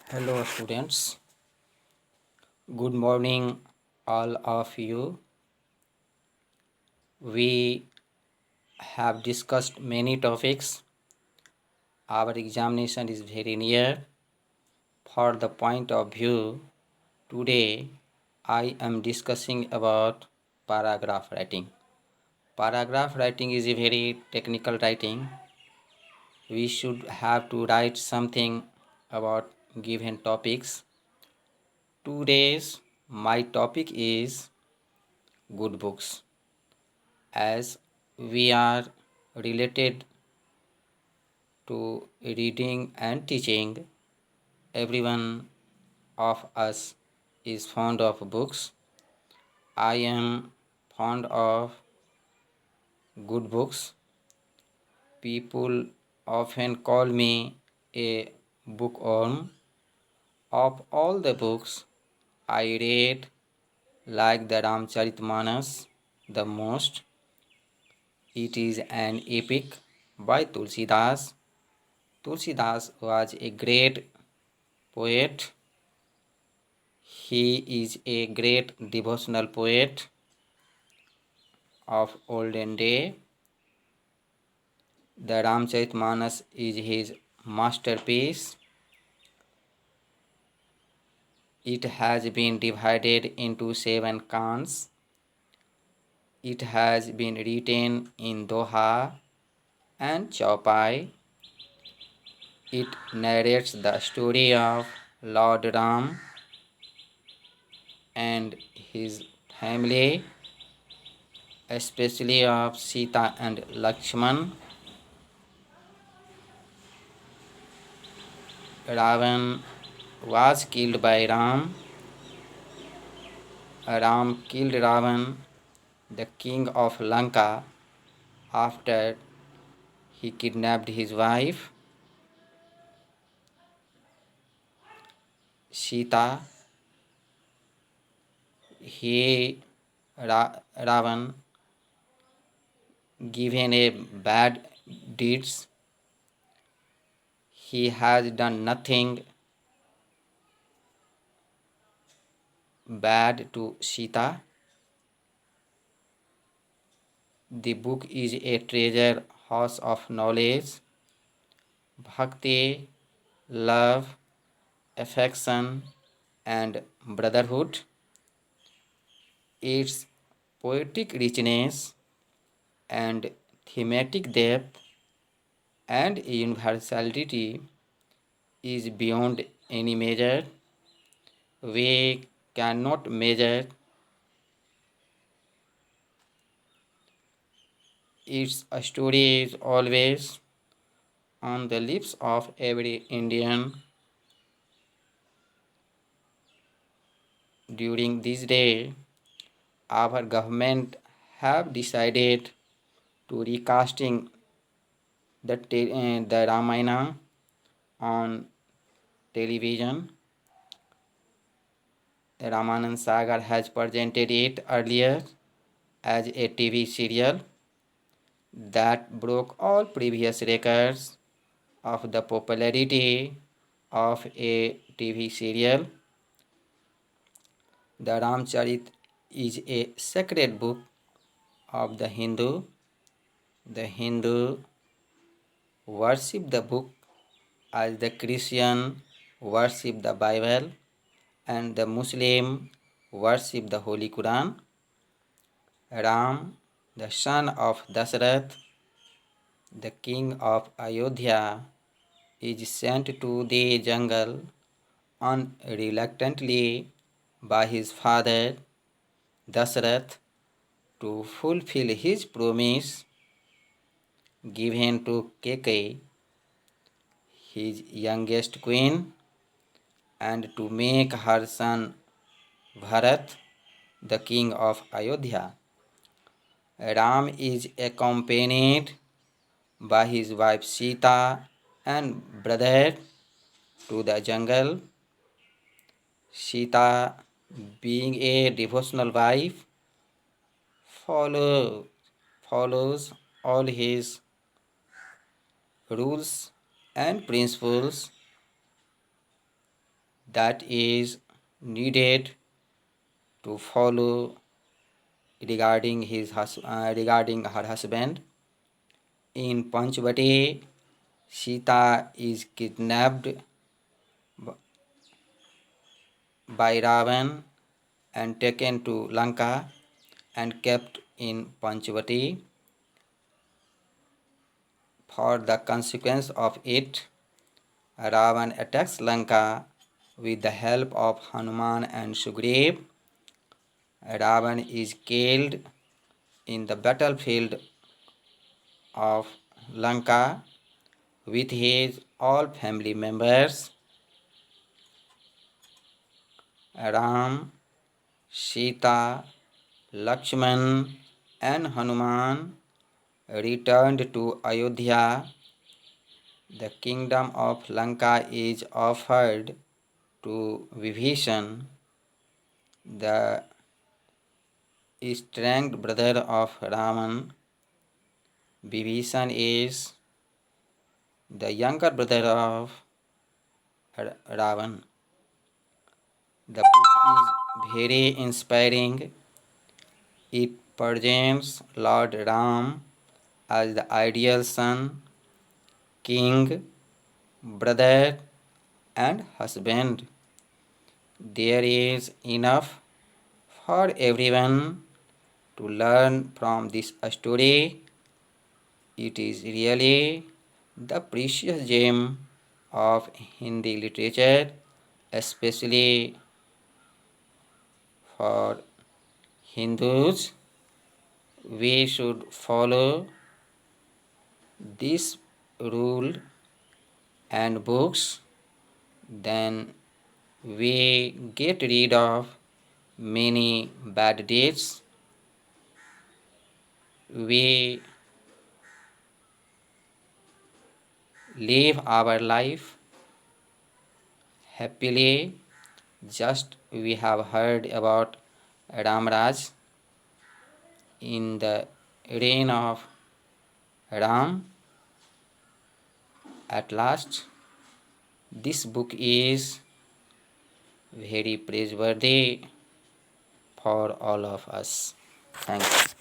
Hello, students. Good morning, all of you. We have discussed many topics. Our examination is very near. For the point of view, today I am discussing about paragraph writing. Paragraph writing is a very technical writing. We should have to write something about given topics. Today's my topic is good books. As we are related to reading and teaching, everyone of us is fond of books. I am fond of good books. People often call me a bookworm. Of all the books I read, like the Ramcharitmanas the most, it is an epic by Tulsidas. Tulsidas was a great poet. He is a great devotional poet of olden day. The Ramcharitmanas is his masterpiece. It has been divided into 7 cantos. It has been written in Doha and Chaupai. It narrates the story of Lord Ram and his family, especially of Sita and Lakshman. Ravan was killed by Ram. Ram killed Ravan, the king of Lanka, after he kidnapped his wife Sita. He Ravan, given a bad deeds, he has done nothing bad to Sita. The book is a treasure house of knowledge, bhakti, love, affection, and brotherhood. Its poetic richness and thematic depth and universality is beyond any measure. We cannot measure its story is always on the lips of every Indian. During this day, our government have decided to recasting the Ramayana on television. Ramanand Sagar has presented it earlier as a TV serial that broke all previous records of the popularity of a TV serial. The Ramcharit is a sacred book of the Hindu. The Hindu worship the book as the Christian worship the Bible and the Muslim worship the Holy Quran. Ram, the son of Dasarath, the king of Ayodhya, is sent to the jungle unreluctantly by his father Dasarath to fulfill his promise given to Kekai, his youngest queen, and to make her son Bharat the king of Ayodhya. Ram is accompanied by his wife Sita and brother to the jungle. Sita, being a devotional wife, follow, follows all his rules and principles. that is needed to follow regarding her husband. In Panchvati, Sita is kidnapped by Ravan and taken to Lanka and kept in Panchvati. For the consequence of it, Ravan attacks Lanka with the help of Hanuman and Sugriv. Ravan is killed in the battlefield of Lanka with his all family members. Ram, Sita, Lakshman, and Hanuman returned to Ayodhya. The kingdom of Lanka is offered to Vibhishan, the estranged brother of Raman. Vibhishan is the younger brother of Ravan. The book is very inspiring. It presents Lord Ram as the ideal son, king, brother, and husband. There is enough for everyone to learn from this story. It is really the precious gem of Hindi literature, especially for Hindus. We should follow this rule and books, then we get rid of many bad deeds. We live our life happily. Just we have heard about Ramraj in the reign of Ram. At last, this book is very praiseworthy for all of us. Thank you.